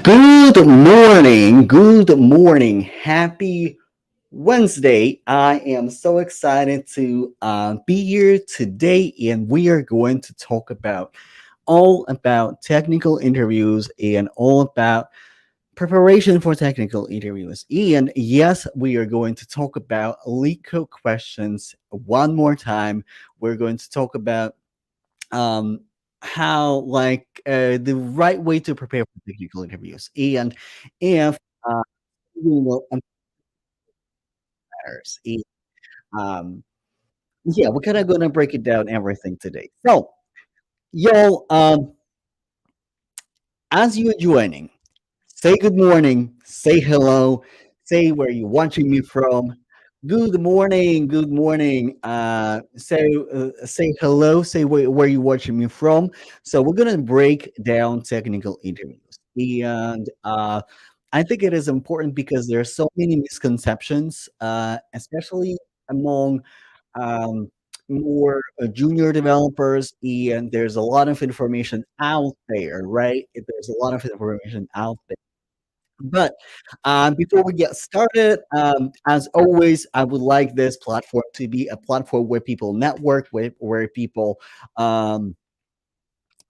Good morning. Good morning. Happy Wednesday. I am so excited to be here today, and we are going to talk about all about technical interviews and all about preparation for technical interviews. And yes, we are going to talk about LeetCode questions one more time. We're going to talk about um, how the right way to prepare for technical interviews and if uh, you know matters. Um, yeah, we're kind of going to break it down everything today. So, yo, as you're joining, say good morning, say hello, say where you're watching me from. Good morning, good morning. Say hello, say where you're watching me from. So we're gonna break down technical interviews, and I think it is important because there are so many misconceptions, especially among um, more junior developers, and there's a lot of information out there, right? There's a lot of information out there. But before we get started, as always, I would like this platform to be a platform where people network, um,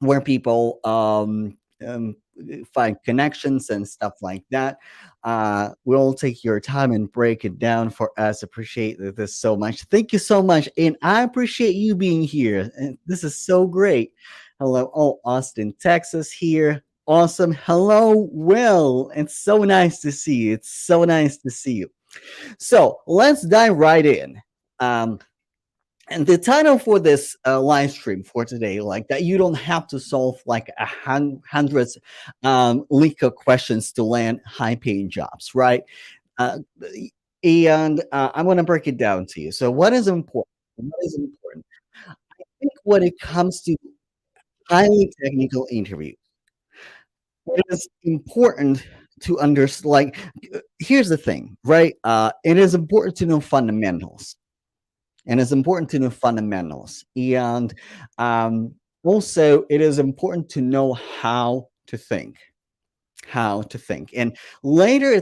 where people find connections and stuff like that. We'll take your time and break it down for us. Appreciate this so much. Thank you so much, and I appreciate you being here. And this is so great. Hello, oh Austin, Texas here. Awesome. Hello, Will. It's so nice to see you. It's so nice to see you. So let's dive right in. Um, and the title for this live stream for today, like that, you don't have to solve like hundreds legal questions to land high-paying jobs, right? Uh, and I'm going to break it down to you. So, what is important? What is important? I think when it comes to highly technical interviews, it is important to understand. Here's the thing, right? It is important to know fundamentals, and it's important to know fundamentals, and um, also it is important to know how to think. And later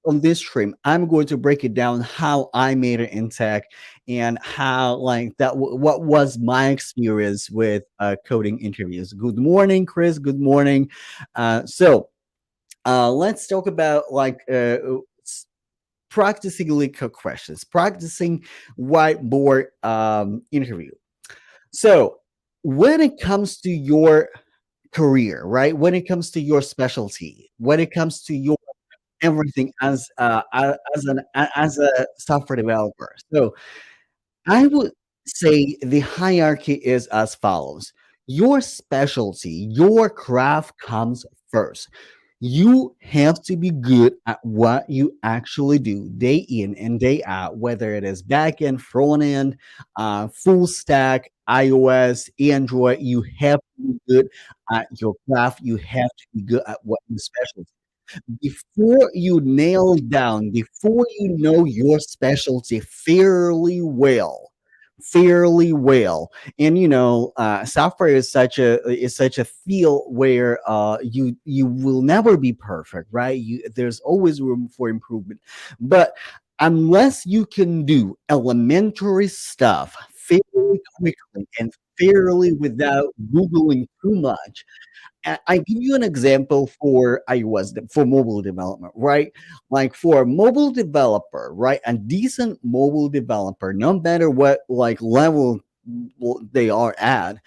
on this stream, I'm going to break it down how I made it in tech and how what was my experience with coding interviews. Good morning, Chris. Good morning. Let's talk about practicing LeetCode questions, practicing whiteboard interview. So when it comes to your career, right? When it comes to your specialty, when it comes to your everything as a software developer. So I would say the hierarchy is as follows. Your specialty, your craft comes first. You have to be good at what you actually do day in and day out, whether it is back end, front end, full stack, iOS, Android. You have to be good at your craft. You have to be good at what you specialize before you nail down, before you know your specialty fairly well. And software is such a field where you will never be perfect, right? There's always room for improvement, but unless you can do elementary stuff fairly quickly and fairly without googling too much. I give you an example for iOS, for mobile development, right? Like for a mobile developer, right? A decent mobile developer, no matter what like level they are at,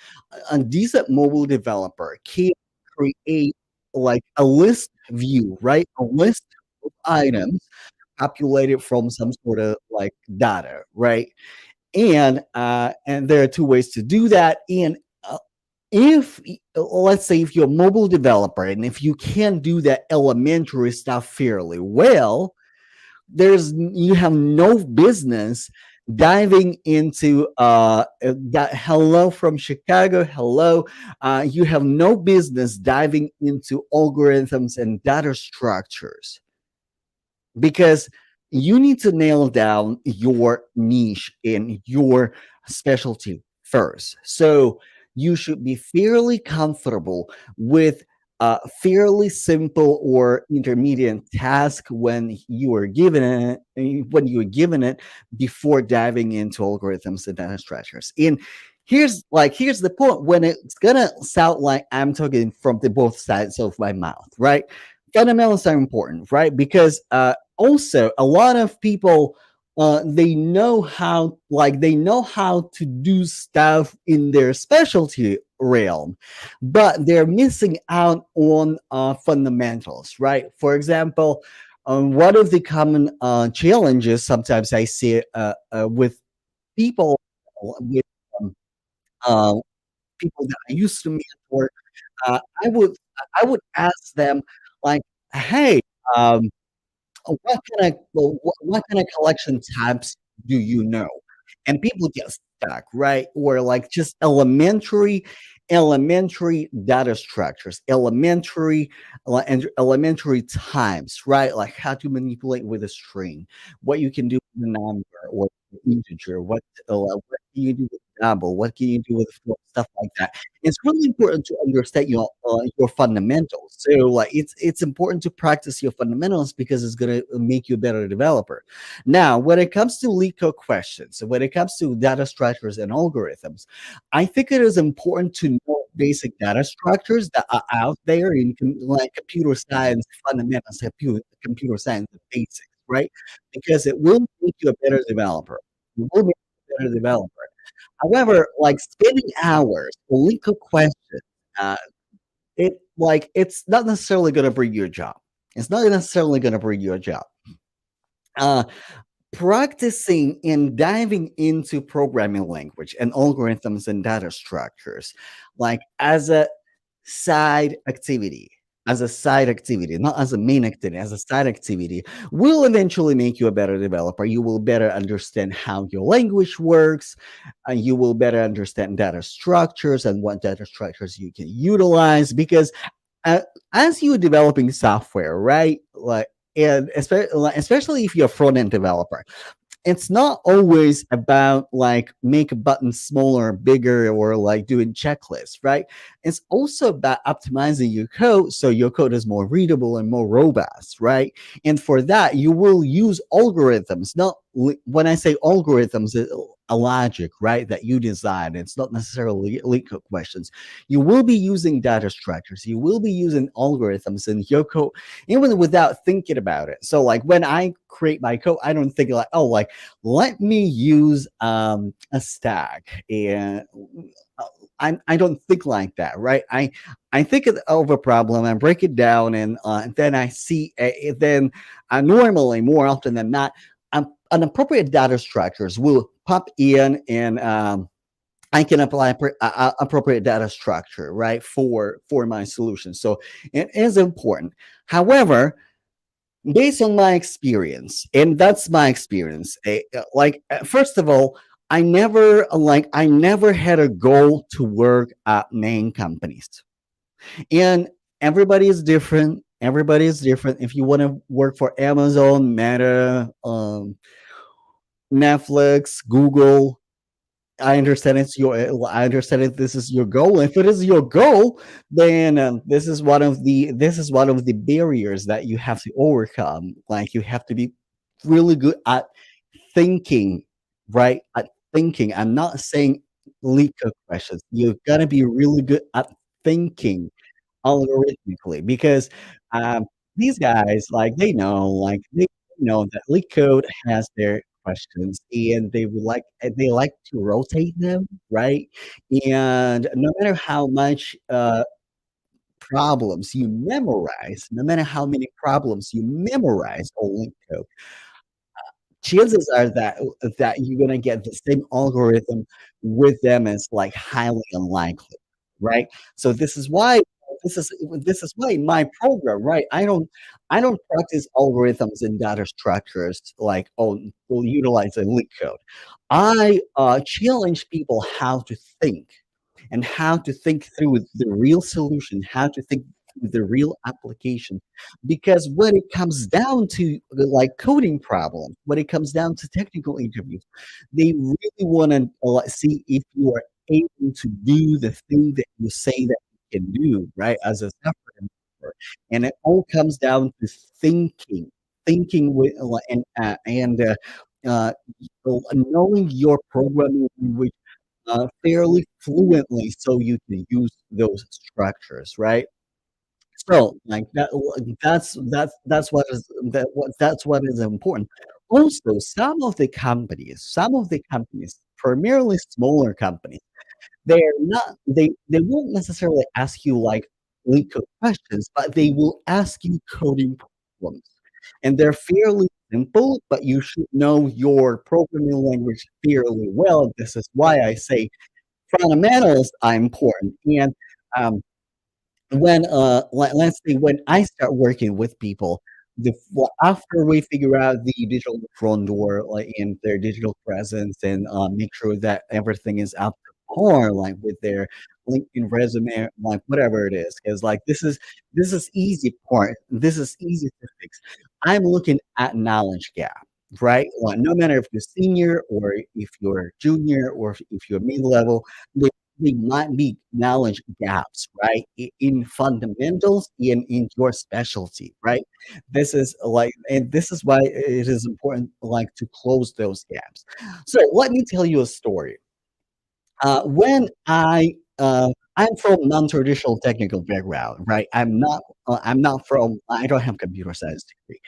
a decent mobile developer can create like a list view, right? A list of items populated from some sort of like data, right? And there are two ways to do that. And if let's say if you're a mobile developer and if you can do that elementary stuff fairly well, there's you have no business diving into that. Hello from Chicago. Hello. You have no business diving into algorithms and data structures because you need to nail down your niche and your specialty first. So you should be fairly comfortable with fairly simple or intermediate task when you are given it before diving into algorithms and data structures. And here's the point: when it's gonna sound like I'm talking from the both sides of my mouth, right? Fundamentals are important, right? Because also a lot of people, they know how to do stuff in their specialty realm, but they're missing out on fundamentals, right? For example, one of the common challenges sometimes I see with people, with um, uh, people that I used to mentor, I would ask them like, "Hey, um, what kind of collection types do you know?" And people get stuck, right? Or like just elementary data structures, and elementary types, right? Like how to manipulate with a string, what you can do with a number or integer, what can you do with double, what can you do with float, stuff like that. It's really important to understand your fundamentals. So like it's important to practice your fundamentals because it's gonna make you a better developer. Now, when it comes to LeetCode questions, when it comes to data structures and algorithms, I think it is important to know basic data structures that are out there in like computer science fundamentals, computer science basics, right? Because it will make you a better developer. It will make you a better developer. However, like spending hours on LeetCode questions, uh, it's not necessarily going to bring you a job. It's not necessarily going to bring you a job. Uh, Practicing and diving into programming language and algorithms and data structures, like side activity as a side activity, not as a main activity, as a side activity, will eventually make you a better developer. You will better understand how your language works, and you will better understand data structures and what data structures you can utilize. Because uh, as you're developing software, right? And especially if you're a front end developer, it's not always about like make a button smaller, bigger, or like doing checklists, right? It's also about optimizing your code so your code is more readable and more robust, right? And for that, you will use algorithms. Not when I say algorithms, a logic, right? That you design. It's not necessarily LeetCode questions. You will be using data structures. You will be using algorithms in your code, even without thinking about it. So, like when I create my code, I don't think like, oh, like let me use a stack. And I don't think like that, right? I think of a problem and break it down, and then I see then normally, more often than not, an appropriate data structures will pop in, and I can apply appropriate data structure, right, for my solution. So it is important. However, based on my experience, and that's my experience, first of all, I never had a goal to work at main companies. And everybody is different. Everybody is different. If you want to work for Amazon, Meta, Netflix, Google, I understand if this is your goal. If it is your goal, then this is one of the barriers that you have to overcome. Like you have to be really good at thinking, right? At thinking. I'm not saying leak code questions. You gotta be really good at thinking algorithmically, because um, these guys, like they know that LeetCode has their questions, and they like to rotate them, right? And no matter how much problems you memorize, no matter how many problems you memorize on LeetCode, chances are that you're gonna get the same algorithm with them is like highly unlikely, right? So this is why in my program, right? I don't practice algorithms and data structures like utilizing LeetCode. I challenge people how to think, and how to think through the real solution, how to think through the real application. Because when it comes down to like coding problems, when it comes down to technical interviews, they really want to see if you are able to do the thing that you say that you can do, right? As a software. developer, and it all comes down to thinking with uh, knowing your programming language fairly fluently, so you can use those structures, right? So, like that's what is that's what is important. Also, some of the companies, primarily smaller companies, they won't necessarily ask you like LeetCode questions, but they will ask you coding problems. And they're fairly simple, but you should know your programming language fairly well. This is why I say fundamentals are important. And um, let's say when I start working with people, after we figure out the digital front door, like in their digital presence, and make sure that everything is up to par, like with their LinkedIn resume, like whatever it is, because like this is easy part. This is easy to fix. I'm looking at knowledge gap. Right, like, no matter if you're senior or if you're junior or if you're mid level, they might be knowledge gaps, right? In fundamentals, in your specialty, right? This is like, and this is why it is important, like, to close those gaps. So let me tell you a story. When I'm from non-traditional technical background, right? I don't have computer science degree.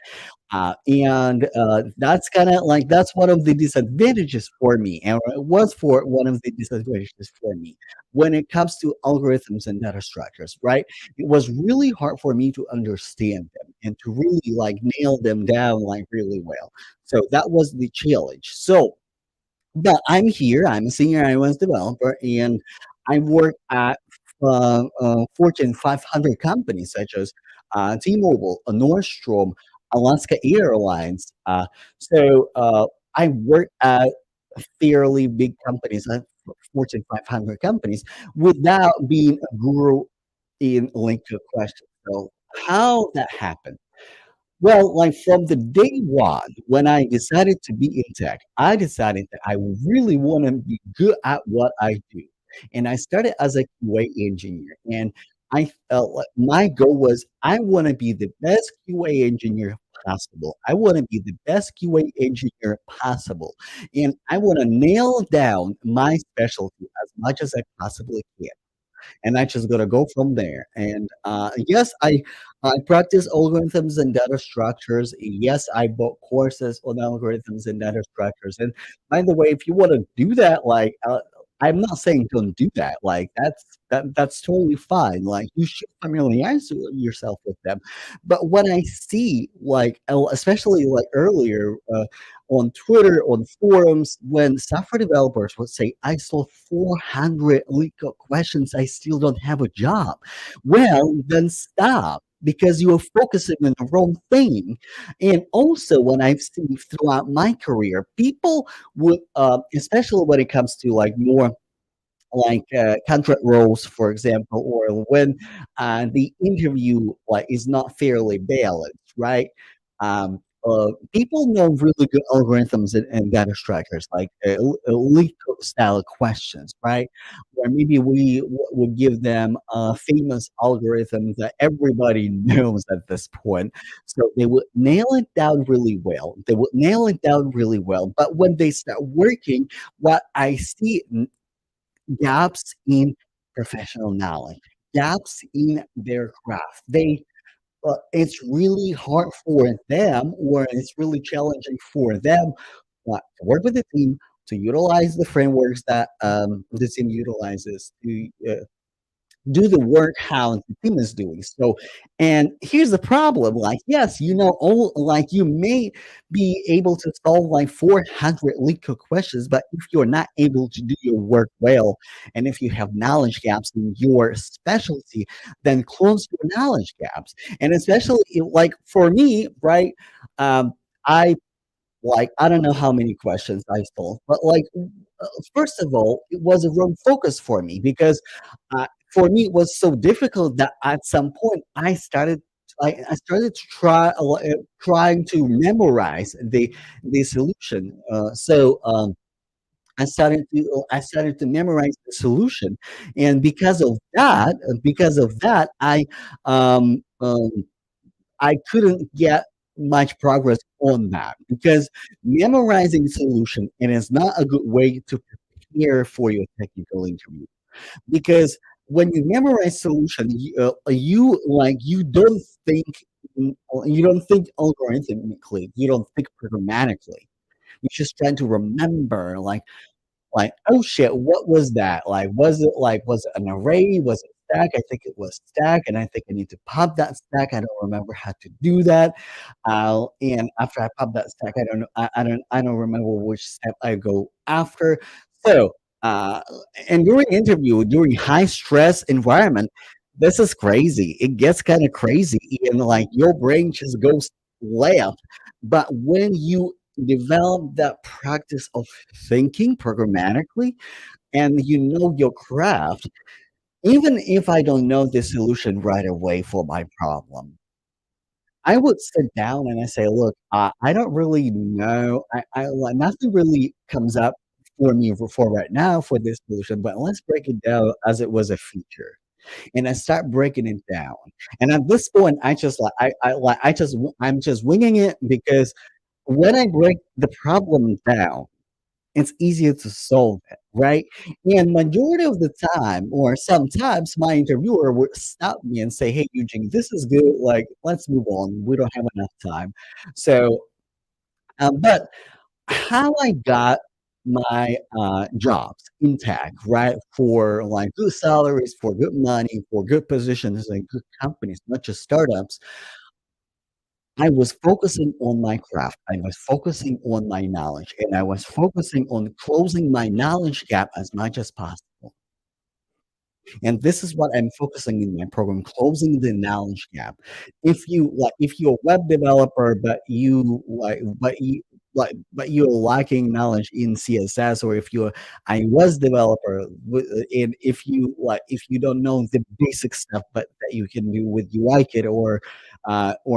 And that's kind of like that's one of the disadvantages for me, and it was for one of the disadvantages for me when it comes to algorithms and data structures, right? It was really hard for me to understand them and to really like nail them down like really well. So that was the challenge. So but I'm here. I'm a senior iOS developer, and I work at Fortune 500 companies such as T-Mobile, Nordstrom, Alaska Airlines. I work at fairly big companies, Fortune 500 companies, without being a guru in LinkedIn questions. So how that happened? Well, like from the day one, when I decided to be in tech, I decided that I really want to be good at what I do. And I started as a QA engineer. And I felt like my goal was I want to be the best QA engineer possible. I want to be the best QA engineer possible. And I want to nail down my specialty as much as I possibly can, and I just gotta go from there. And yes, I practice algorithms and data structures. Yes, I bought courses on algorithms and data structures. And by the way, if you want to do that, like I'm not saying don't do that. Like that's totally fine. Like you should familiarize yourself with them. But when I see like especially like earlier on Twitter, on forums, when software developers would say, I saw 400 legal questions, I still don't have a job. Well, then stop because you are focusing on the wrong thing. And also, when I've seen throughout my career, people would, especially when it comes to like more like contract roles, for example, or when the interview like is not fairly balanced, right? People know really good algorithms and data structures, like leak style questions, right? Where maybe would give them famous algorithms that everybody knows at this point. So they would nail it down really well. They would nail it down really well. But when they start working, what I see gaps in professional knowledge, gaps in their craft. It's really hard for them, or it's really challenging for them to work with the team to utilize the frameworks that the team utilizes to do the work how the team is doing. So, and here's the problem: like, yes, all like you may be able to solve like 400 legal questions, but if you're not able to do your work well, and if you have knowledge gaps in your specialty, then close your knowledge gaps. And especially like for me, right? I like I don't know how many questions I solved, but like first of all, it was a wrong focus for me because for me it was so difficult that at some point I started to trying to memorize the solution. I started to memorize the solution, and because of that, I um, I couldn't get much progress on that because memorizing solution and is not a good way to prepare for your technical interview because when you memorize solution, you like you don't think algorithmically, you don't think programmatically. You're just trying to remember like, "Oh shit, what was that?" Was it an array? Was it stack? I think it was stack, and I think I need to pop that stack. I don't remember how to do that. And after I pop that stack, I don't know I don't remember which step I go after. So, uh, and during interview, during high stress environment, this is crazy. It gets kinda crazy and, like, your brain just goes left. But when you develop that practice of thinking programmatically and you know your craft, even if I don't know the solution right away for my problem, I would sit down and I say, "Look, I don't really know. Like nothing really comes up for me for right now for this solution, but let's break it down as it was a feature." And I start breaking it down. And at this point, I just like I like I just I'm just winging it because when I break the problem down, it's easier to solve it, right? And majority of the time, or sometimes, my interviewer would stop me and say, "Hey, Eugene, this is good. Like, let's move on. We don't have enough time." So, but how I got my jobs in tech, right? For like good salaries, for good money, for good positions and good companies, not just startups. I was focusing on my craft. I was focusing on my knowledge, and I was focusing on closing my knowledge gap as much as possible. And this is what I'm focusing in my program, closing the knowledge gap. If you're a web developer, but you're lacking knowledge in CSS, or if you're iOS developer, and if you don't know the basic stuff, but that you can do with UI Kit or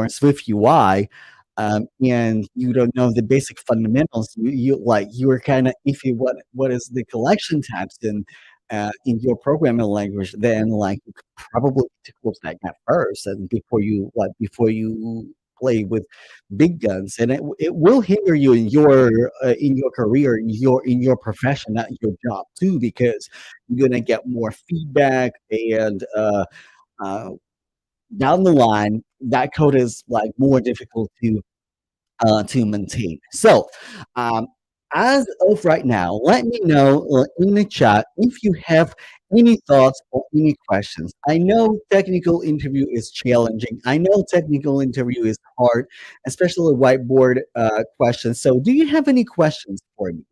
Swift UI, and you don't know the basic fundamentals, you're kind of iffy. What is the collection types in your programming language, then like you could probably need to close that gap first, and before you play with big guns, and it will hinder you in your career, in your profession, not your job too, because you're gonna get more feedback and uh, down the line that code is like more difficult to maintain. So, um, as of right now, let me know in the chat if you have any thoughts or any questions. I know technical interview is challenging. I know technical interview is hard, especially whiteboard questions. So, do you have any questions for me?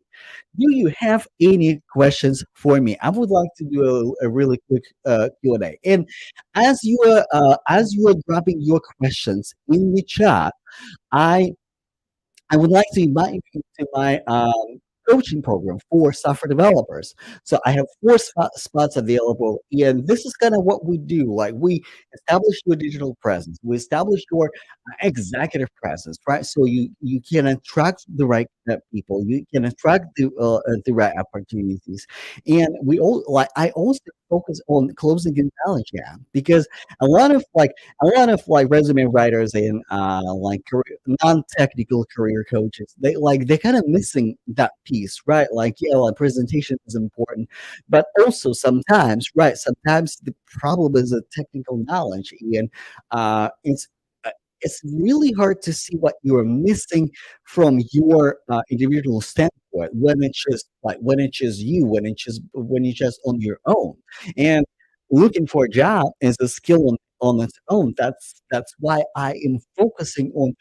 Do you have any questions for me? I would like to do a really quick Q&A. And as you are dropping your questions in the chat, I I would like to invite you to my coaching program for software developers. So I have four spots available, and this is kind of what we do. Like we establish your digital presence, we establish your executive presence, right? So you can attract the right people, you can attract the right opportunities, and we all like I also focus on closing the knowledge gap because a lot of like a lot of like resume writers and non-technical career coaches, they're kind of missing that piece, right? Like, yeah, like presentation is important, but also sometimes, right, sometimes the problem is a technical knowledge, and uh it's uh, it's really hard to see what you're missing from your individual standpoint when it's just you, when it's just on your own. And looking for a job is a skill on its own. That's why I am focusing on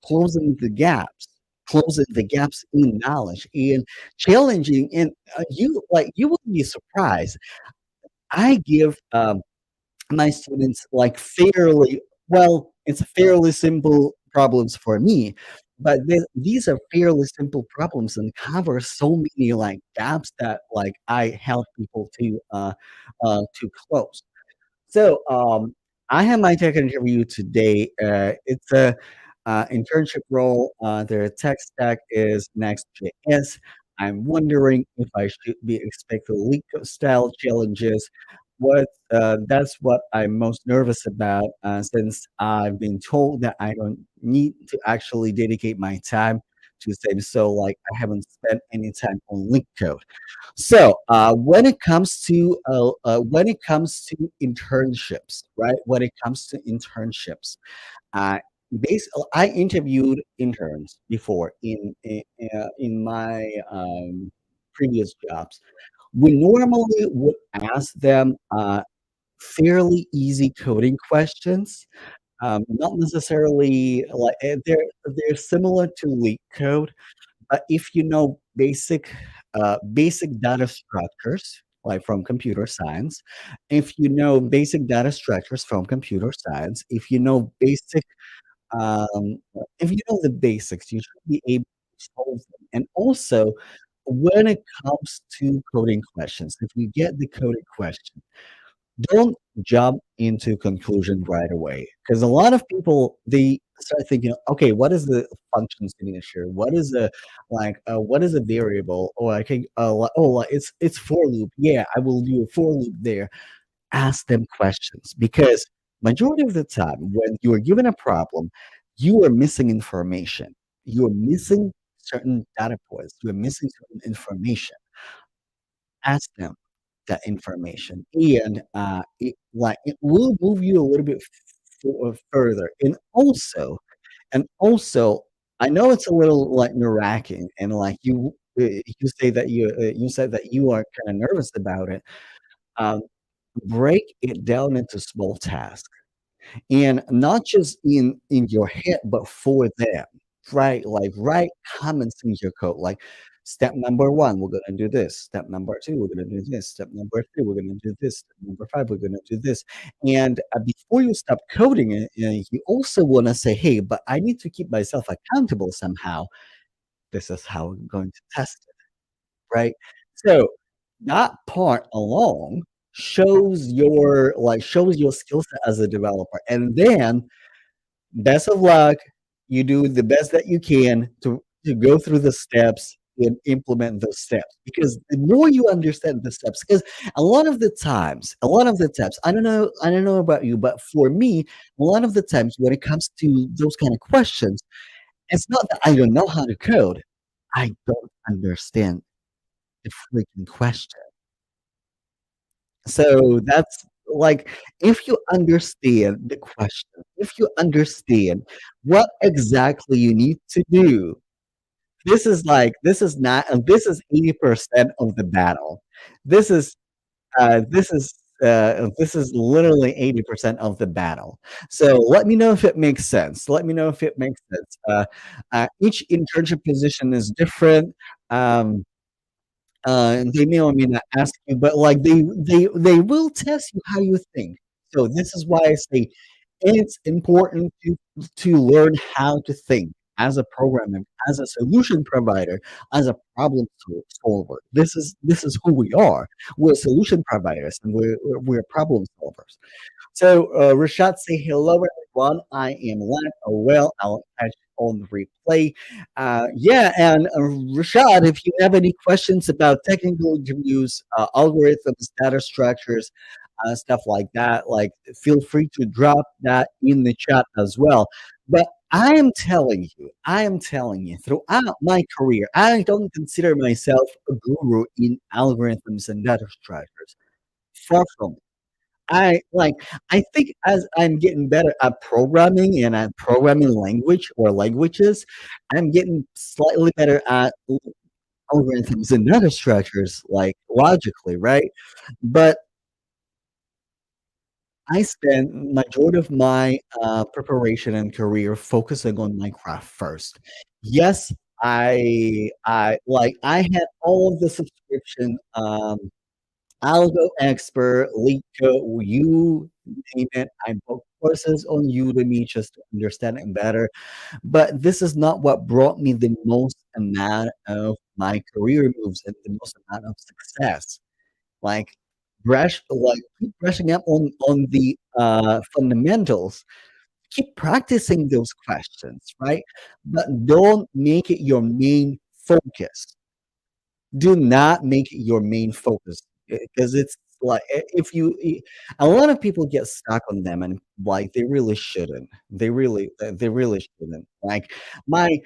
closing the gaps, closing the gaps in knowledge and challenging. And you would be surprised. I give my students like fairly well. It's fairly simple problems for me, but these are fairly simple problems and cover so many like gaps that like I help people to close. So, I have my tech interview today. It's a internship role. Their tech stack is Next.js. I'm wondering if I should be expecting LeetCode style challenges. that's what I'm most nervous about, since I've been told that I don't need to actually dedicate my time to save. So, like, I haven't spent any time on LeetCode. So, when it comes to internships, right? When it comes to internships, uh, I interviewed interns before in my previous jobs. We normally would ask them fairly easy coding questions, not necessarily like they're similar to LeetCode, but if you know basic data structures, like from computer science, if you know basic data structures from computer science, um, if you know the basics, you should be able to solve them. And also, when it comes to coding questions, if you get the coding question, don't jump into conclusion right away, because a lot of people, they start thinking, okay, what is the function signature? What is a variable? Or I can it's for loop. Yeah, I will do a for loop there. Ask them questions, because majority of the time when you are given a problem, you are missing information. You are missing certain data points. You are missing certain information. Ask them that information, and it will move you a little bit further. And also, I know it's a little like nerve-wracking, and like you said that you are kind of nervous about it. Um, break it down into small tasks, and not just in your head, but for them, right? Like, write comments in your code, like, step number 1, we're gonna do this. Step number 2, we're gonna do this. Step number 3, we're gonna do this. Step number 5, we're gonna do this. And before you stop coding it, you also wanna say, hey, but I need to keep myself accountable somehow. This is how I'm going to test it, right? So that part alone shows your skill set as a developer. And then, best of luck. You do the best that you can to go through the steps and implement those steps. Because the more you understand the steps, because a lot of the times, I don't know about you, but for me, a lot of the times when it comes to those kind of questions, it's not that I don't know how to code. I don't understand the freaking question. So that's like, if you understand the question, if you understand what exactly you need to do, this is 80% of the battle. This is this is literally 80% of the battle. So let me know if it makes sense. Let me know if it makes sense. Each internship position is different. Um, they may or may not ask you, but like they will test you how you think. So this is why I say it's important to learn how to think as a programmer, as a solution provider, as a solver. This is who we are. We're solution providers, and we're problem solvers. So, Rashad, say hello, everyone. I am Len. Oh, well, I'll catch you on the replay. Yeah, and Rashad, if you have any questions about technical interviews, algorithms, data structures, stuff like that, like, feel free to drop that in the chat as well. But I am telling you, throughout my career, I don't consider myself a guru in algorithms and data structures. Far from it. I think as I'm getting better at programming and at programming language or languages, I'm getting slightly better at algorithms and data structures, like, logically, right? But I spent majority of my preparation and career focusing on my craft first. Yes, I had all of the subscription, Algo Expert, LeetCode, you name it. I book courses on Udemy just to understand it better. But this is not what brought me the most amount of my career moves and the most amount of success. Like, keep brushing up on the fundamentals. Keep practicing those questions, right? But don't make it your main focus. Do not make it your main focus, because it's like, if a lot of people get stuck on them, and, like, they really shouldn't. They really shouldn't. Like, my,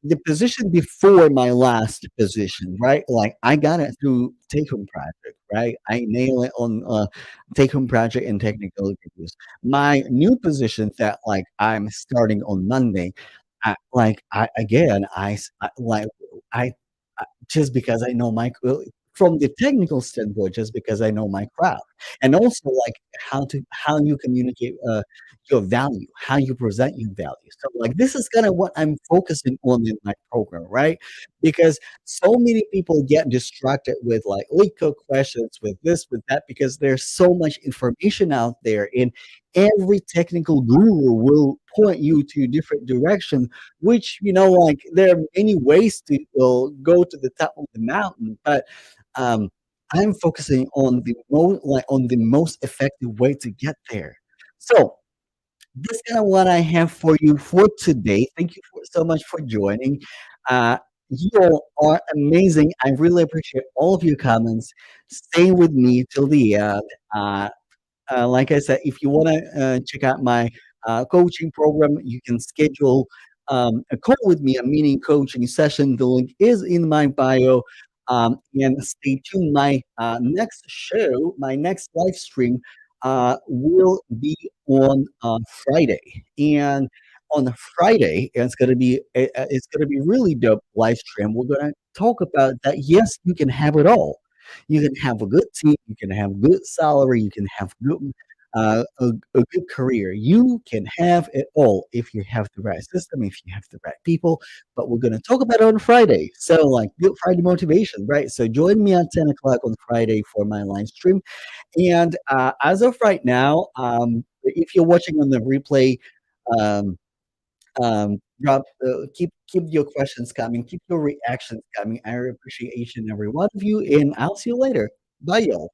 the position before my last position, right? Like, I got it through take-home project, right? I nail it on, take-home project and technical interviews. My new position that, like, I'm starting on Monday, I again, I just because I know my from the technical standpoint, just because I know my craft, and also like how you communicate your value, how you present your value. So like this is kind of what I'm focusing on in my program, right? Because so many people get distracted with like LeetCode questions, with this, with that, because there's so much information out there, and every technical guru will point you to a different direction, which like there are many ways to go to the top of the mountain, but um, I'm focusing on the most effective way to get there. So that's kind of what I have for you for today. Thank you so much for joining. uh, you all are amazing. I really appreciate all of your comments. Stay with me till the end. Like I said, if you want to check out my coaching program, you can schedule a call with me, a mini coaching session. The link is in my bio. And stay tuned. My next show, my next live stream, will be on Friday. And on Friday, it's gonna be really dope live stream. We're gonna talk about that. Yes, you can have it all. You can have a good team, you can have good salary, you can have a good career. You can have it all if you have the right system, if you have the right people. But we're going to talk about it on Friday. So, like, Good Friday motivation, right? So, join me at 10 o'clock on Friday for my live stream. And as of right now, if you're watching on the replay, um, drop keep your questions coming, keep your reactions coming. I appreciate each and every one of you, and I'll see you later. Bye, y'all.